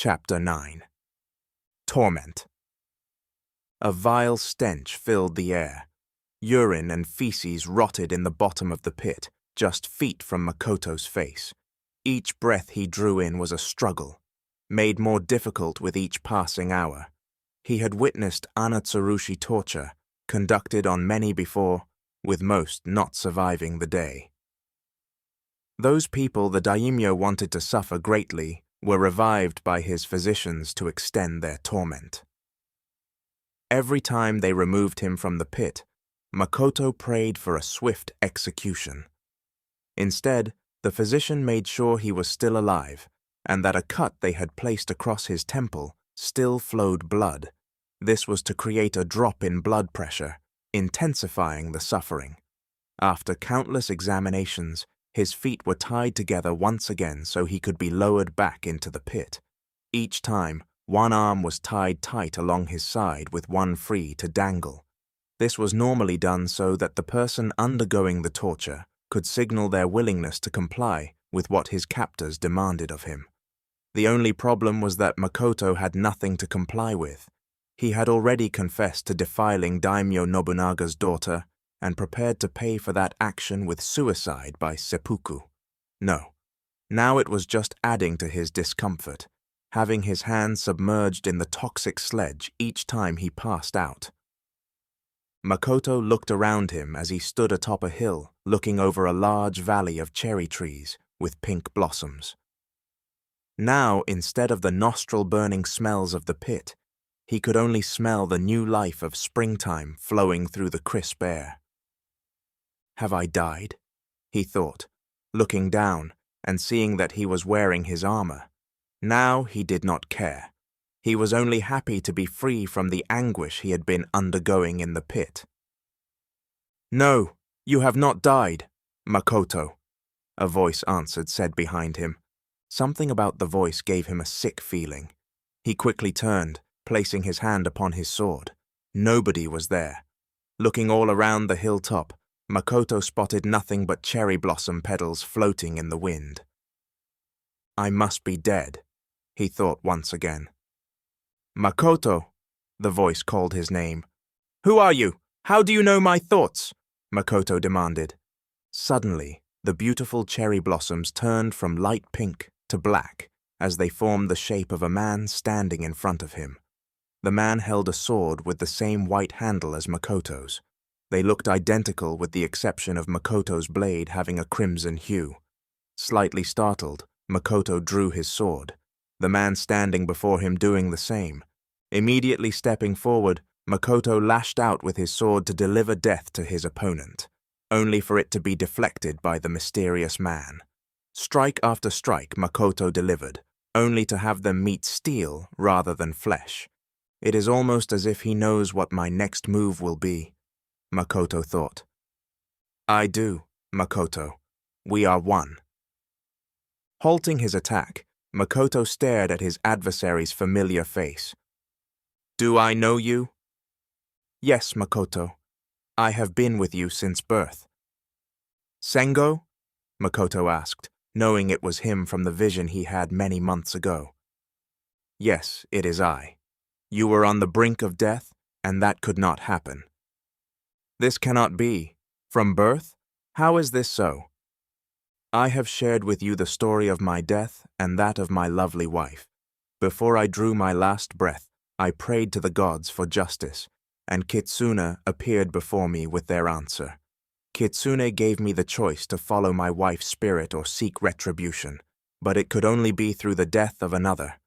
Chapter 9. Torment. A vile stench filled the air. Urine and feces rotted in the bottom of the pit, just feet from Makoto's face. Each breath he drew in was a struggle, made more difficult with each passing hour. He had witnessed Anatsurushi torture, conducted on many before, with most not surviving the day. Those people the daimyo wanted to suffer greatly were revived by his physicians to extend their torment. Every time they removed him from the pit, Makoto prayed for a swift execution. Instead, the physician made sure he was still alive, and that a cut they had placed across his temple still flowed blood. This was to create a drop in blood pressure, intensifying the suffering. After countless examinations, his feet were tied together once again so he could be lowered back into the pit. Each time, one arm was tied tight along his side with one free to dangle. This was normally done so that the person undergoing the torture could signal their willingness to comply with what his captors demanded of him. The only problem was that Makoto had nothing to comply with. He had already confessed to defiling Daimyo Nobunaga's daughter and prepared to pay for that action with suicide by seppuku. No, now it was just adding to his discomfort, having his hands submerged in the toxic sledge each time he passed out. Makoto looked around him as he stood atop a hill, looking over a large valley of cherry trees with pink blossoms. Now, instead of the nostril-burning smells of the pit, he could only smell the new life of springtime flowing through the crisp air. Have I died? He thought, looking down and seeing that he was wearing his armor. Now he did not care. He was only happy to be free from the anguish he had been undergoing in the pit. "No, you have not died, Makoto," a voice said behind him. Something about the voice gave him a sick feeling. He quickly turned, placing his hand upon his sword. Nobody was there. Looking all around the hilltop, Makoto spotted nothing but cherry blossom petals floating in the wind. I must be dead, he thought once again. Makoto, the voice called his name. Who are you? How do you know my thoughts? Makoto demanded. Suddenly, the beautiful cherry blossoms turned from light pink to black as they formed the shape of a man standing in front of him. The man held a sword with the same white handle as Makoto's. They looked identical with the exception of Makoto's blade having a crimson hue. Slightly startled, Makoto drew his sword, the man standing before him doing the same. Immediately stepping forward, Makoto lashed out with his sword to deliver death to his opponent, only for it to be deflected by the mysterious man. Strike after strike Makoto delivered, only to have them meet steel rather than flesh. It is almost as if he knows what my next move will be, Makoto thought. I do, Makoto. We are one. Halting his attack, Makoto stared at his adversary's familiar face. Do I know you? Yes, Makoto. I have been with you since birth. Sengo? Makoto asked, knowing it was him from the vision he had many months ago. Yes, it is I. You were on the brink of death, and that could not happen. This cannot be. From birth? How is this so? I have shared with you the story of my death and that of my lovely wife. Before I drew my last breath, I prayed to the gods for justice, and Kitsune appeared before me with their answer. Kitsune gave me the choice to follow my wife's spirit or seek retribution, but it could only be through the death of another.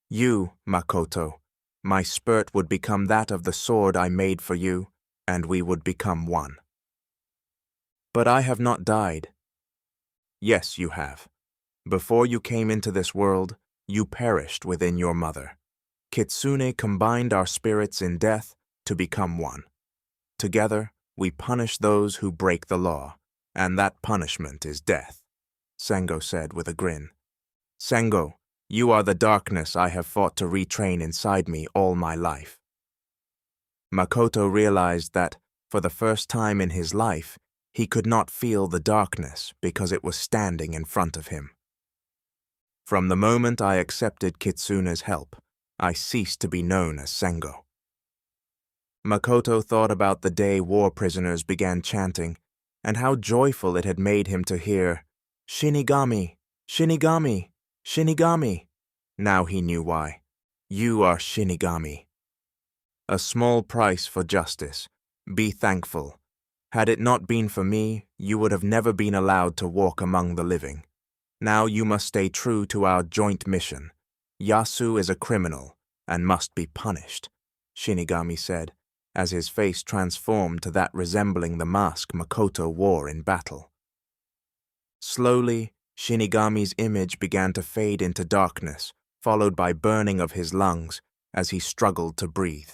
You, Makoto, my spirit would become that of the sword I made for you, and we would become one. But I have not died. Yes, you have. Before you came into this world, you perished within your mother. Kitsune combined our spirits in death to become one. Together, we punish those who break the law, and that punishment is death, Sengo said with a grin. Sengo, you are the darkness I have fought to retrain inside me all my life. Makoto realized that, for the first time in his life, he could not feel the darkness because it was standing in front of him. From the moment I accepted Kitsune's help, I ceased to be known as Sengo. Makoto thought about the day war prisoners began chanting, and how joyful it had made him to hear, "Shinigami, Shinigami, Shinigami." Now he knew why. You are Shinigami. A small price for justice. Be thankful. Had it not been for me, you would have never been allowed to walk among the living. Now you must stay true to our joint mission. Yasu is a criminal and must be punished, Shinigami said, as his face transformed to that resembling the mask Makoto wore in battle. Slowly, Shinigami's image began to fade into darkness, followed by burning of his lungs as he struggled to breathe.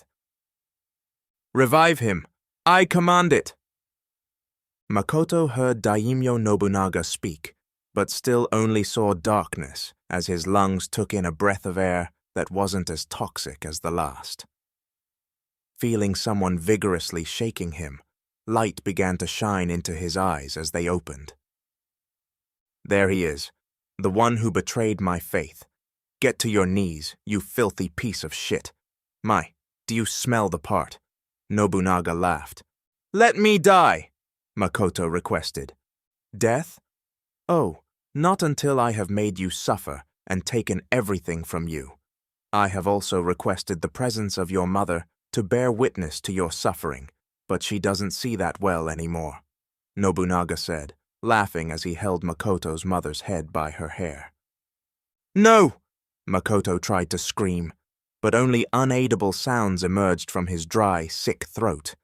Revive him! I command it! Makoto heard Daimyo Nobunaga speak, but still only saw darkness as his lungs took in a breath of air that wasn't as toxic as the last. Feeling someone vigorously shaking him, light began to shine into his eyes as they opened. There he is, the one who betrayed my faith. Get to your knees, you filthy piece of shit. Do you smell the part? Nobunaga laughed. Let me die, Makoto requested. Death? Oh, not until I have made you suffer and taken everything from you. I have also requested the presence of your mother to bear witness to your suffering, but she doesn't see that well anymore, Nobunaga said, laughing as he held Makoto's mother's head by her hair. No! Makoto tried to scream, but only unaidable sounds emerged from his dry, sick throat.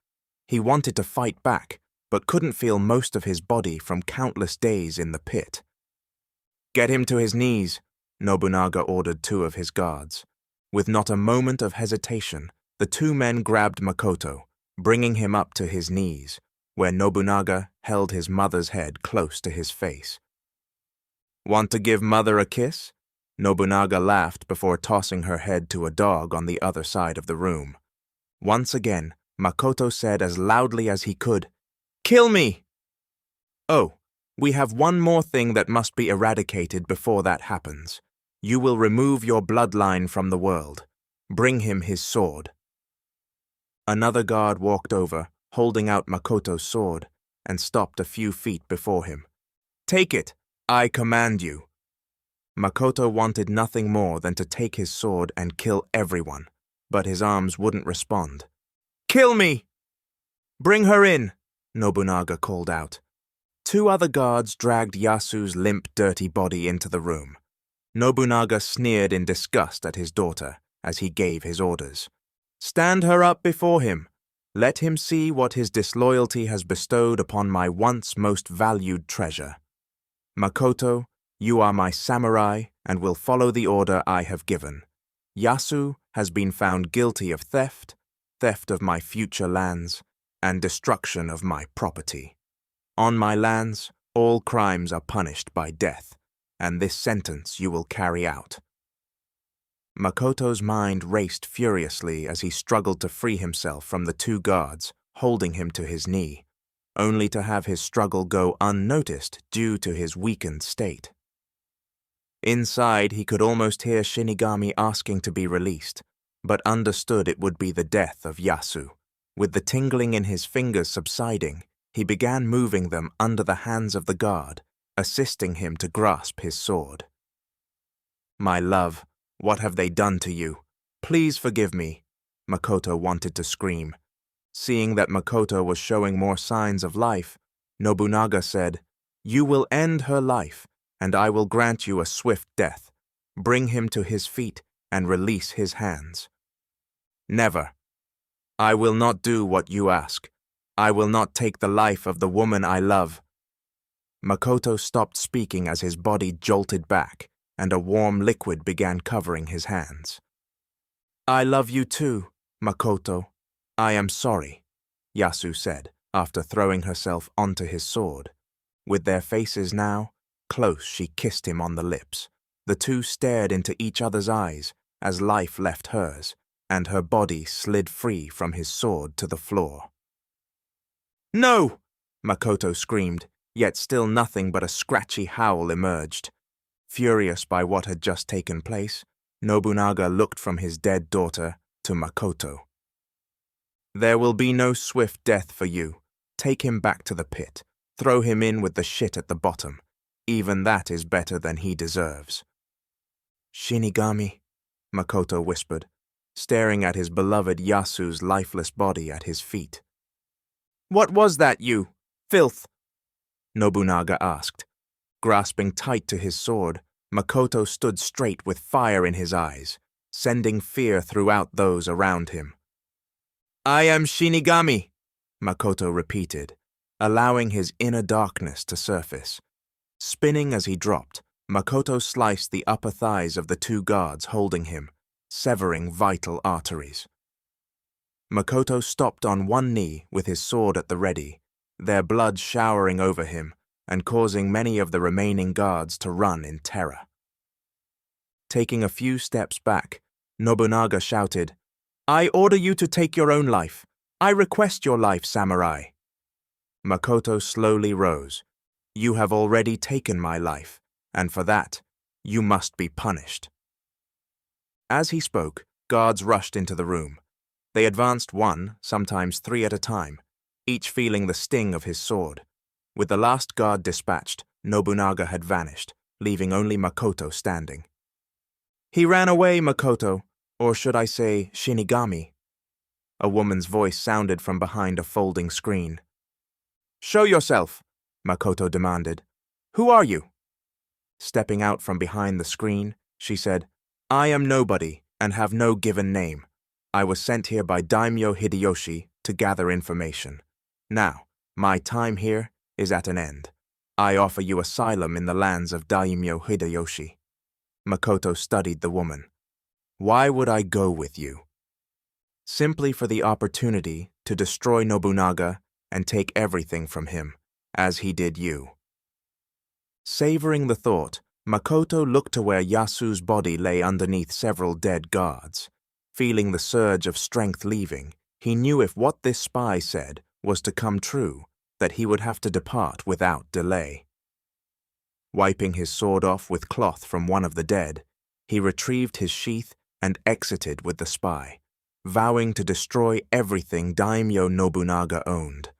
He wanted to fight back, but couldn't feel most of his body from countless days in the pit. Get him to his knees, Nobunaga ordered two of his guards. With not a moment of hesitation, the two men grabbed Makoto, bringing him up to his knees, where Nobunaga held his mother's head close to his face. Want to give mother a kiss? Nobunaga laughed before tossing her head to a dog on the other side of the room. Once again, Makoto said as loudly as he could, Kill me! Oh, we have one more thing that must be eradicated before that happens. You will remove your bloodline from the world. Bring him his sword. Another guard walked over, holding out Makoto's sword, and stopped a few feet before him. Take it, I command you. Makoto wanted nothing more than to take his sword and kill everyone, but his arms wouldn't respond. Kill me! Bring her in, Nobunaga called out. Two other guards dragged Yasu's limp, dirty body into the room. Nobunaga sneered in disgust at his daughter as he gave his orders. Stand her up before him. Let him see what his disloyalty has bestowed upon my once most valued treasure. Makoto, you are my samurai and will follow the order I have given. Yasu has been found guilty of theft of my future lands, and destruction of my property. On my lands, all crimes are punished by death, and this sentence you will carry out. Makoto's mind raced furiously as he struggled to free himself from the two guards, holding him to his knee, only to have his struggle go unnoticed due to his weakened state. Inside, he could almost hear Shinigami asking to be released, but understood it would be the death of Yasu. With the tingling in his fingers subsiding, he began moving them under the hands of the guard, assisting him to grasp his sword. My love, what have they done to you? Please forgive me, Makoto wanted to scream. Seeing that Makoto was showing more signs of life, Nobunaga said, You will end her life, and I will grant you a swift death. Bring him to his feet and release his hands. Never. I will not do what you ask. I will not take the life of the woman I love. Makoto stopped speaking as his body jolted back, and a warm liquid began covering his hands. I love you too, Makoto. I am sorry, Yasu said, after throwing herself onto his sword. With their faces now close, she kissed him on the lips. The two stared into each other's eyes as life left hers, and her body slid free from his sword to the floor. No! Makoto screamed, yet still nothing but a scratchy howl emerged. Furious by what had just taken place, Nobunaga looked from his dead daughter to Makoto. "There will be no swift death for you. Take him back to the pit. Throw him in with the shit at the bottom. Even that is better than he deserves." "Shinigami," Makoto whispered, staring at his beloved Yasu's lifeless body at his feet. "What was that, you filth?" Nobunaga asked. Grasping tight to his sword, Makoto stood straight with fire in his eyes, sending fear throughout those around him. "I am Shinigami," Makoto repeated, allowing his inner darkness to surface. Spinning as he dropped, Makoto sliced the upper thighs of the two guards holding him, severing vital arteries. Makoto stopped on one knee with his sword at the ready, their blood showering over him and causing many of the remaining guards to run in terror. Taking a few steps back, Nobunaga shouted, "I order you to take your own life. I request your life, samurai." Makoto slowly rose. "You have already taken my life, and for that, you must be punished." As he spoke, guards rushed into the room. They advanced one, sometimes three at a time, each feeling the sting of his sword. With the last guard dispatched, Nobunaga had vanished, leaving only Makoto standing. "He ran away, Makoto, or should I say Shinigami?" A woman's voice sounded from behind a folding screen. "Show yourself," Makoto demanded. "Who are you?" Stepping out from behind the screen, she said, "I am nobody and have no given name. I was sent here by Daimyo Hideyoshi to gather information. Now, my time here is at an end. I offer you asylum in the lands of Daimyo Hideyoshi." Makoto studied the woman. "Why would I go with you?" "Simply for the opportunity to destroy Nobunaga and take everything from him, as he did you." Savoring the thought, Makoto looked to where Yasu's body lay underneath several dead guards. Feeling the surge of strength leaving, he knew if what this spy said was to come true, that he would have to depart without delay. Wiping his sword off with cloth from one of the dead, he retrieved his sheath and exited with the spy, vowing to destroy everything Daimyo Nobunaga owned.